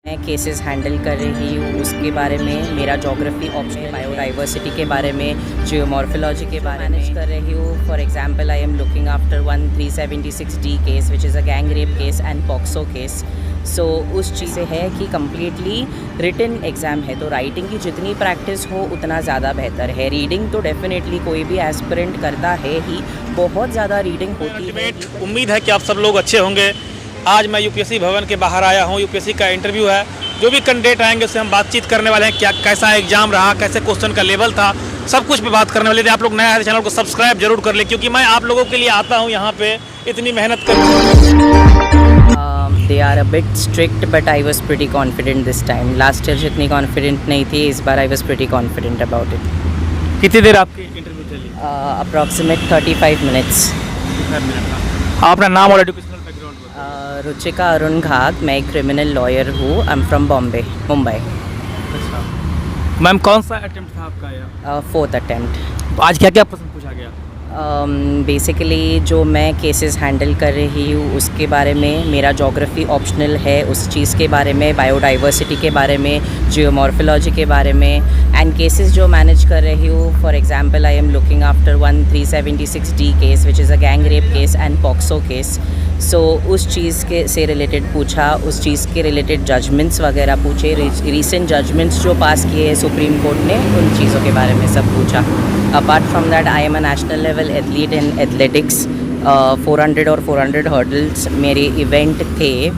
मैं cases handle कर रही हूँ उसके बारे में, मेरा जोग्राफी ऑप्शनल, बायोडाइवर्सिटी के बारे में, जियोमॉर्फोलॉजी के बारे में कर रही हूँ. For example I am looking after 1376D case which is a gang rape case and POCSO case. So उस चीज़ से है कि कम्प्लीटली रिटन एग्ज़ाम है, तो राइटिंग की जितनी प्रैक्टिस हो उतना ज़्यादा बेहतर है. रीडिंग तो डेफिनेटली कोई भी एस्पिरेंट करता है ही, बहुत ज़्यादा रीडिंग होती है. उम्मीद है कि आप सब लोग अच्छे होंगे. आज मैं यूपीएससी भवन के बाहर आया हूँ. यूपीएससी का इंटरव्यू है. जो भी कैंडिडेट आएंगे उससे हम बातचीत करने वाले हैं. क्या कैसा एग्जाम रहा, कैसे क्वेश्चन का लेवल था, सब कुछ पे बात करने वाले थे. आप लोग नया है चैनल को सब्सक्राइब जरूर कर ले, क्योंकि मैं आप लोगों के लिए आता हूँ यहाँ पे इतनी मेहनत कर. They are a bit strict but I was pretty confident this time. Last year जितनी confident नहीं थी, इस बार I was pretty confident about it. कितनी देर आपकी इंटरव्यू चली? Approximate 35 minutes. अपना नाम और एजुकेशनल बैकग्राउंड? रुचिका अरुण घाग. मैं एक क्रिमिनल लॉयर हूँ. आई एम फ्रॉम बॉम्बे, मुंबई. अच्छा मैम, कौन सा अटेम्प्ट था आपका या? 4th attempt. आज क्या क्या प्रश्न पूछा गया? बेसिकली जो मैं केसेस हैंडल कर रही हूँ उसके बारे में, मेरा जोग्राफी ऑप्शनल है उस चीज़ के बारे में, बायोडाइवर्सिटी के बारे में, जियोमॉर्फोलॉजी के बारे में, एंड केसेस जो मैनेज कर रही हूँ. For example I am looking after 1376D case which is a gang rape case and POCSO case. So उस चीज़ के से रिलेटेड पूछा, उस चीज़ के रिलेटेड जजमेंट्स वगैरह पूछे, रीसेंट जजमेंट्स जो पास किए हैं सुप्रीम कोर्ट ने, उन चीज़ों के बारे में सब पूछा. Apart from that I am a national level athlete in athletics. 400 और 400 हर्डल्स मेरे इवेंट थे.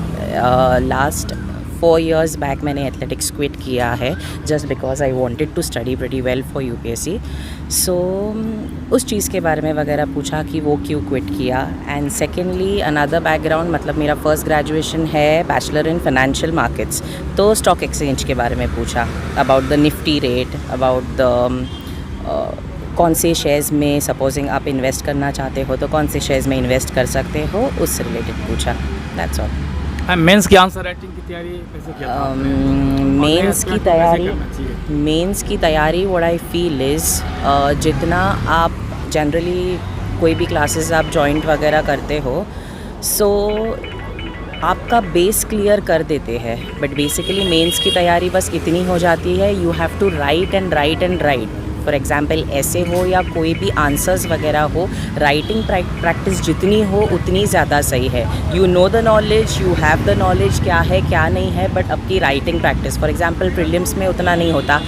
लास्ट 4 years बैक मैंने एथलेटिक्स क्विट किया है just because I wanted to study pretty well for UPSC. So उस चीज़ के बारे में वगैरह पूछा कि वो क्यों क्विट किया. एंड सेकेंडली अनदर बैकग्राउंड, मतलब मेरा फर्स्ट ग्रेजुएशन है बैचलर इन फाइनेंशियल मार्केट्स, तो स्टॉक एक्सचेंज के बारे में पूछा. About the Nifty rate, about the कौन से शेयर्स में सपोजिंग आप इन्वेस्ट करना चाहते हो तो कौन से शेयर्स में इन्वेस्ट कर सकते हो, उससे रिलेटेड पूछा. That's all. मेंस की आंसर राइटिंग की तैयारी कैसे किया था? मेंस की तैयारी व्हाट आई फील इज़, जितना आप जनरली कोई भी क्लासेस आप जॉइंट वगैरह करते हो, सो आपका बेस क्लियर कर देते हैं. बट बेसिकली मेंस की तैयारी बस इतनी हो जाती है, you have to write and write and write. For example ऐसे हो या कोई भी आंसर्स वगैरह हो, राइटिंग प्रैक्टिस जितनी हो उतनी ज़्यादा सही है. You know the knowledge, you have the knowledge क्या है क्या नहीं है, बट आपकी writing practice, for example prelims में उतना नहीं होता.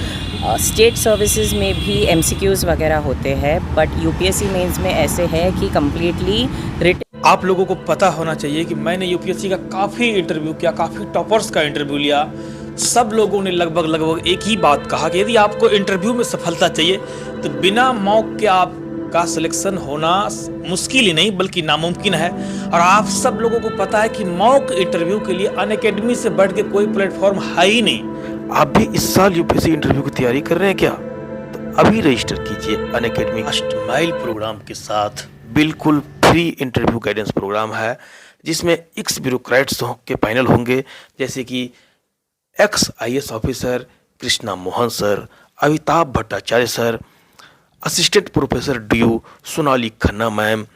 स्टेट सर्विसेज में भी MCQs वगैरह होते हैं, बट यूपीएससी मेंस में ऐसे है कि कम्प्लीटली रिटन. आप लोगों को पता होना चाहिए कि मैंने यूपीएससी का काफ़ी इंटरव्यू किया, काफ़ी टॉपर्स का इंटरव्यू लिया. सब लोगों ने लगभग एक ही बात कहा कि यदि आपको इंटरव्यू में सफलता चाहिए तो बिना मॉक के आपका सिलेक्शन होना मुश्किल ही नहीं बल्कि नामुमकिन है. और आप सब लोगों को पता है कि मॉक इंटरव्यू के लिए अनअकैडमी से बढ़ के कोई प्लेटफॉर्म है ही नहीं. आप भी इस साल यूपीएससी इंटरव्यू की तैयारी कर रहे हैं क्या? तो अभी रजिस्टर कीजिए अनअकैडमी फर्स्ट माइल प्रोग्राम के साथ. बिल्कुल फ्री इंटरव्यू गाइडेंस प्रोग्राम है जिसमें एक्स ब्यूरोक्रेट्स के पैनल होंगे, जैसे कि x IAS officer Krishna Mohan sir, Amitabh Bhattacharya sir, assistant professor DU Sonali Khanna ma'am,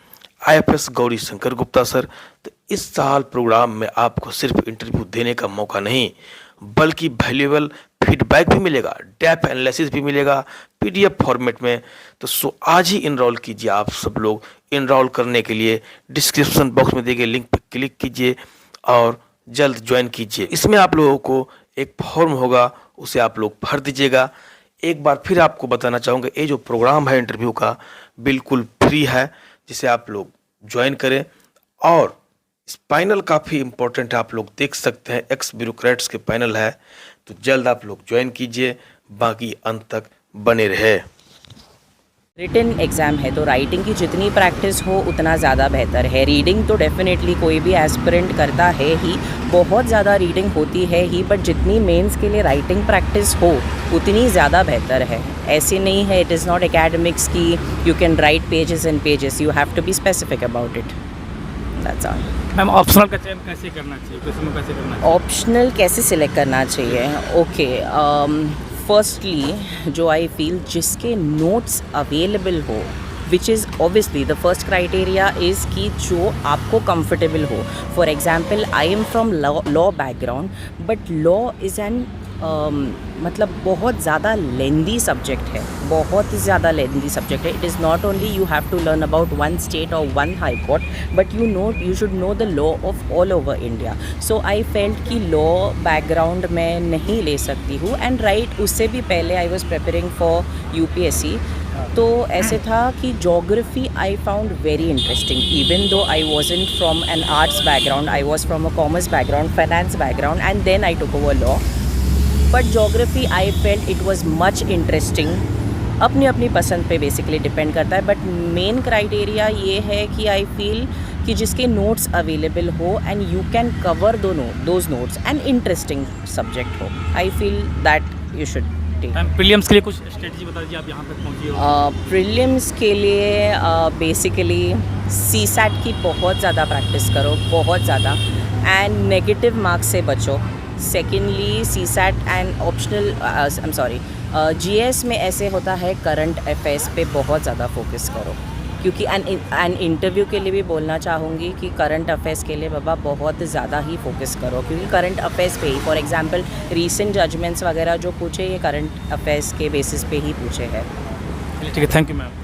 IFS Gauri Shankar Gupta sir. तो इस साल प्रोग्राम में आपको सिर्फ इंटरव्यू देने का मौका नहीं बल्कि वैल्यूएबल फीडबैक भी मिलेगा, डेप्थ एनालिसिस भी मिलेगा PDF फॉर्मेट में. तो आज ही इनरोल कीजिए. आप सब लोग इनरोल करने के लिए डिस्क्रिप्शन बॉक्स में दिए गए लिंक पर क्लिक कीजिए और जल्द ज्वाइन कीजिए. इसमें आप लोगों को एक फॉर्म होगा, उसे आप लोग भर दीजिएगा. एक बार फिर आपको बताना चाहूँगा, ये जो प्रोग्राम है इंटरव्यू का बिल्कुल फ्री है, जिसे आप लोग ज्वाइन करें. और इस पैनल काफ़ी इंपॉर्टेंट है, आप लोग देख सकते हैं एक्स ब्यूरोक्रेट्स के पैनल है. तो जल्द आप लोग ज्वाइन कीजिए, बाकी अंत तक बने रहे. रिटन एग्ज़ाम है, तो राइटिंग की जितनी प्रैक्टिस हो उतना ज़्यादा बेहतर है. रीडिंग तो डेफिनेटली कोई भी एस्पिरेंट करता है ही, बहुत ज़्यादा रीडिंग होती है ही, बट जितनी मेंस के लिए राइटिंग प्रैक्टिस हो उतनी ज़्यादा बेहतर है. ऐसे नहीं है, इट इज़ नॉट एकेडमिक्स की you can write pages and pages, you have to be specific about it. That's all. Ma'am, optional का चयन कैसे करना चाहिए, कैसे करना चाहिए? ऑप्शनल कैसे सिलेक्ट करना चाहिए? ओके, फर्स्टली जो आई फील जिसके नोट्स अवेलेबल हो which is obviously the first criteria is कि जो आपको कंफर्टेबल हो. For example, I am from law background, but law is an मतलब बहुत ज़्यादा लेंदी सब्जेक्ट है, बहुत ही ज़्यादा लेंदी सब्जेक्ट है. It is not only you have to learn about one state और one high court, but you should know the law of all over India. So I felt कि law background मैं नहीं ले सकती हूँ. And right, उससे भी पहले I was preparing for UPSC. तो ऐसे था कि geography I found very interesting, even though I wasn't from an arts background, I was from a commerce background, finance background, and then I took over law. But geography I felt it was much interesting. अपनी अपनी पसंद पे basically depend करता है. But main criteria ये है कि आई feel कि जिसके नोट्स अवेलेबल हो and you can cover those notes and interesting subject हो, I feel that you should take. Ma'am prelims के लिए कुछ स्ट्रेटजी बता दीजिए, आप यहाँ तक पहुँची हो. प्रीलिम्स के लिए बेसिकली सीसैट की बहुत ज़्यादा प्रैक्टिस करो, बहुत ज़्यादा, एंड नेगेटिव मार्क्स से बचो. Secondly CSAT and optional I am sorry GS में ऐसे होता है, करंट अफेयर्स पे बहुत ज़्यादा फोकस करो. क्योंकि एंड इंटरव्यू के लिए भी बोलना चाहूँगी कि करंट अफेयर्स के लिए बाबा बहुत ज़्यादा ही फोकस करो, क्योंकि करंट अफेयर्स पे ही, फॉर एग्जांपल रीसेंट जजमेंट्स वगैरह जो पूछे, ये करंट अफेयर्स के बेसिस पे ही पूछे हैं. ठीक है, थैंक यू मैम.